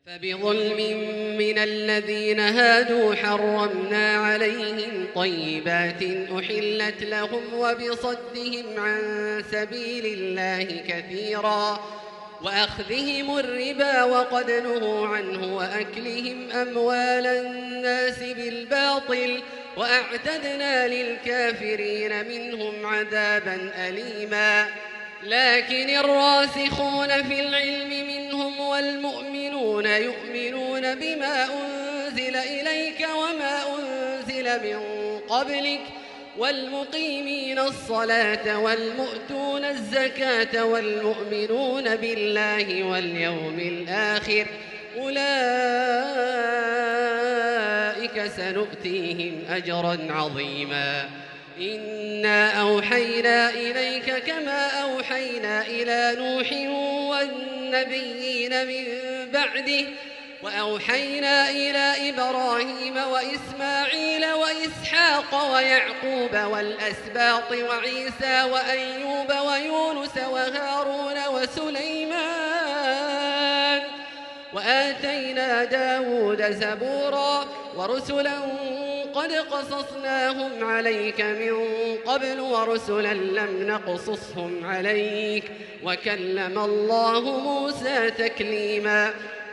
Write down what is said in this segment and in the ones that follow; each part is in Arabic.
فبظلم من الذين هادوا حرمنا عليهم طيبات أحلت لهم وبصدهم عن سبيل الله كثيرا وأخذهم الربا وقد نهوا عنه وأكلهم أموال الناس بالباطل وأعتدنا للكافرين منهم عذابا أليما. لكن الراسخون في العلم منهم والمؤمنون يؤمنون بما أنزل إليك وما أنزل من قبلك والمقيمين الصلاة والمؤتون الزكاة والمؤمنون بالله واليوم الآخر أولئك سنؤتيهم أجرا عظيما. إنا أوحينا إليك كما أوحينا إلى نوح والنبيين من بعده وأوحينا إلى إبراهيم وإسماعيل وإسحاق ويعقوب والأسباط وعيسى وأيوب ويونس وهارون وسليمان وآتينا داود زبورا ورسلا قد قصصناهم عليك من قبل ورسلا لم نقصصهم عليك وكلم الله موسى تكليما.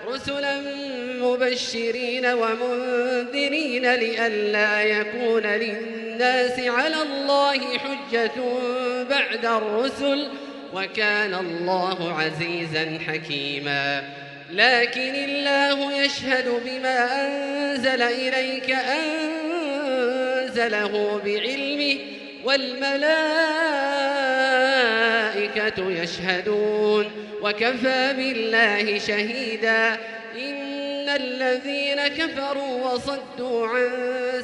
رسلا مبشرين ومنذرين لئلا يكون للناس على الله حجة بعد الرسل وكان الله عزيزا حكيما. لكن الله يشهد بما أنزل إليك أنزله بعلمه والملائكة يشهدون وكفى بالله شهيدا. إن الذين كفروا وصدوا عن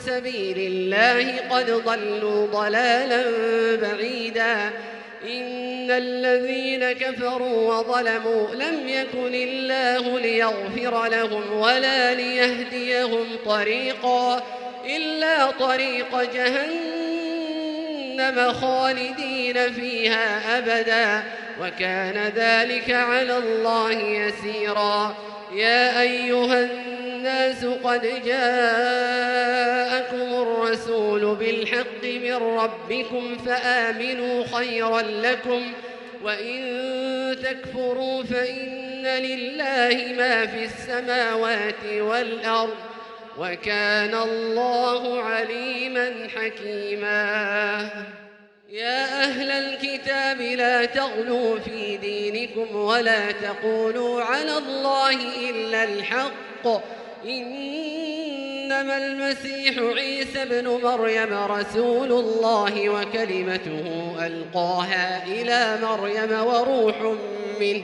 سبيل الله قد ضلوا ضلالا بعيدا. إن الذين كفروا وظلموا لم يكن الله ليغفر لهم ولا ليهديهم طريقا إلا طريق جهنم خالدين فيها أبدا وكان ذلك على الله يسيرا. يا أيها الناس قد جاءكم الرسول بالحق من ربكم فآمنوا خيرا لكم وإن تكفروا فإن لله ما في السماوات والأرض وكان الله عليما حكيما. يا أهل الكتاب لا تغلوا في دينكم ولا تقولوا على الله إلا الحق إنما المسيح عيسى بن مريم رسول الله وكلمته ألقاها إلى مريم وروح منه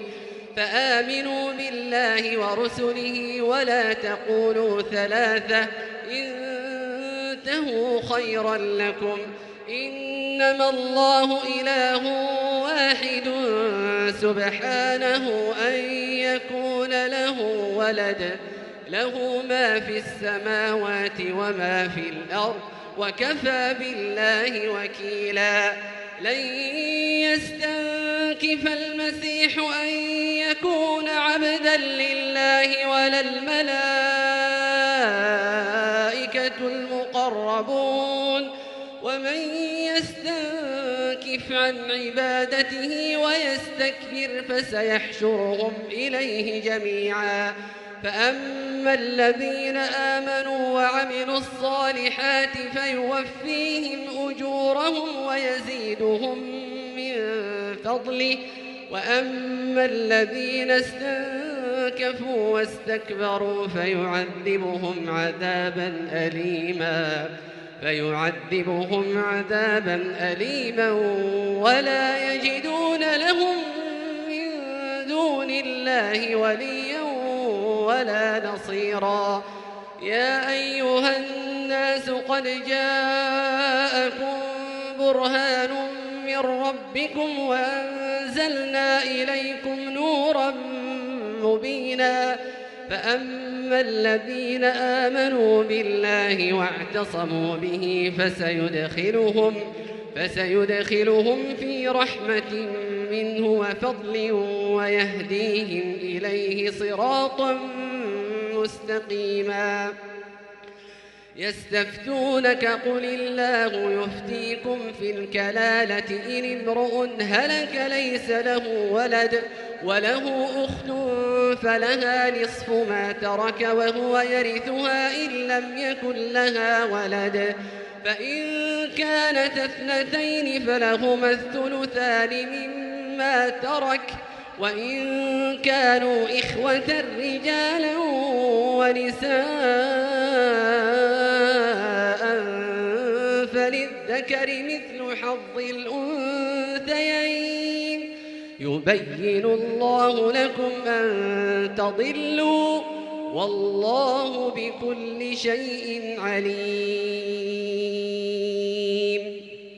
فآمنوا بالله ورسله ولا تقولوا ثلاثة انتهوا خيرا لكم إنما الله إله واحد سبحانه أن يكون له ولد له ما في السماوات وما في الأرض وكفى بالله وكيلا. لن يستنكف المسيح أن يكون عبدا لله ولا الملائكة المقربون ومن يستنكف عن عبادته ويستكبر فسيحشرهم إليه جميعا. فأما الذين آمنوا وعملوا الصالحات فيوفيهم أجورهم ويزيدهم من فضله وأما الذين استنكفوا واستكبروا فيعذبهم عذابا أليما ولا يجدون لهم من دون الله وليا ولا نصيرا. يا أيها الناس قد جاءكم برهان من ربكم وأنزلنا إليكم نورا مبينا. فأما الذين آمنوا بالله واعتصموا به فسيدخلهم في رحمة منه وفضل ويهديهم إليه صراطا مستقيما يستفتونك قل الله يفتيكم في الكلالة إن امرؤ هلك ليس له ولد وله أخت فلها نصف ما ترك وهو يرثها إن لم يكن لها ولد فإن كانت اثنتين فلهما الثلثان مما ترك وإن كانوا إخوة رجالا ونساء فللذكر مثل حظ الأنثيين يبين الله لكم أن تضلوا والله بكل شيء عليم